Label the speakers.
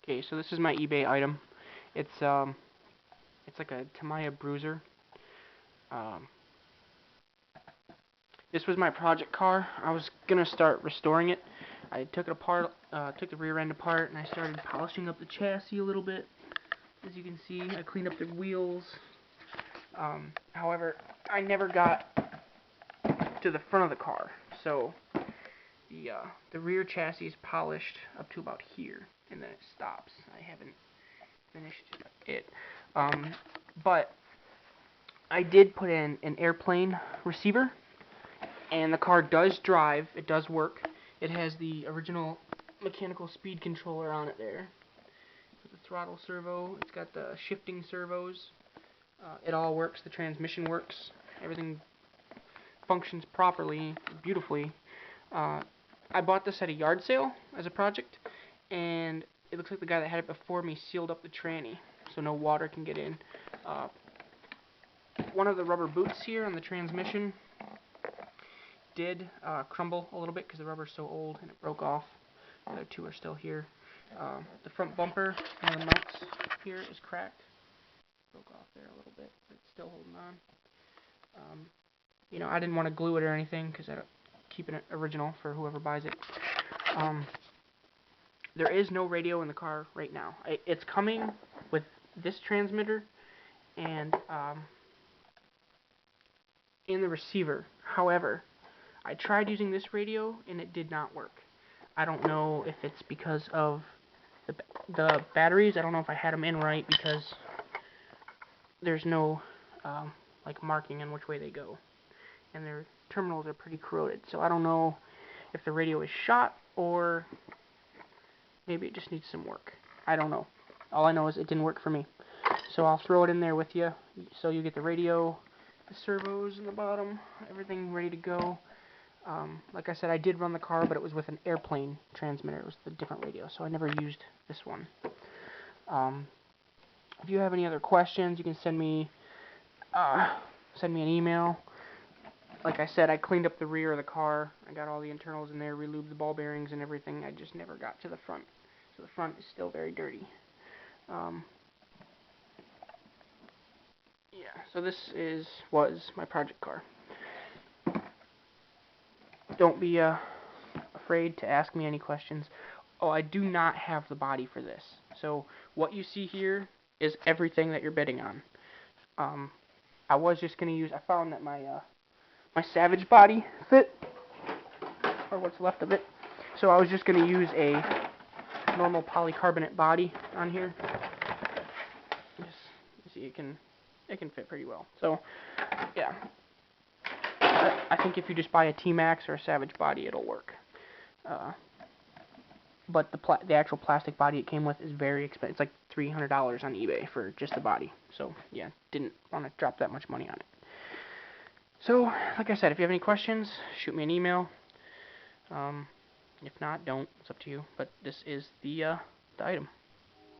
Speaker 1: Okay, so this is my eBay item. It's like a Tamiya Bruiser. Um, this was my project car. I was gonna start restoring it. I took it apart, took the rear end apart, and I started polishing up the chassis a little bit. As you can see, I cleaned up the wheels. However, I never got to the front of the car, so the rear chassis is polished up to about here, and then it stops. I haven't finished it, but I did put in an airplane receiver, and the car does drive. It does work. It has the original mechanical speed controller on it there. The throttle servo. It's got the shifting servos. It all works. The transmission works. Everything functions properly, beautifully. I bought this at a yard sale as a project, and it looks like the guy that had it before me sealed up the tranny so no water can get in. One of the rubber boots here on the transmission did crumble a little bit because the rubber's so old and it broke off. The other two are still here. The front bumper, one of the mounts here is cracked. Broke off there a little bit, but it's still holding on. You know, I didn't want to glue it or anything because I'm keeping it original for whoever buys it. There is no radio in the car right now. It's coming with this transmitter and in the receiver. However, I tried using this radio and it did not work. I don't know if it's because of the batteries. I don't know if I had them in right because there's no like marking on which way they go, and their terminals are pretty corroded. So I don't know if the radio is shot or maybe it just needs some work. I don't know. All I know is it didn't work for me. So I'll throw it in there with you so you get the radio, the servos in the bottom, everything ready to go. Like I said, I did run the car, but it was with an airplane transmitter. It was the different radio, so I never used this one. If you have any other questions, you can send me an email. Like I said, I cleaned up the rear of the car. I got all the internals in there, relubed the ball bearings and everything. I just never got to the front. So the front is still very dirty. Yeah, so this was my project car. Don't be afraid to ask me any questions. Oh, I do not have the body for this. So what you see here is everything that you're bidding on. I was just going to use, I found that my Savage body fit, or what's left of it. So I was just going to use a normal polycarbonate body on here. Just, see, it can fit pretty well. So, yeah. I think if you just buy a T-Max or a Savage body, it'll work. But the actual plastic body it came with is very expensive. It's like $300 on eBay for just the body. So, yeah, didn't want to drop that much money on it. So, like I said, if you have any questions, shoot me an email. If not, don't. It's up to you. But this is the item.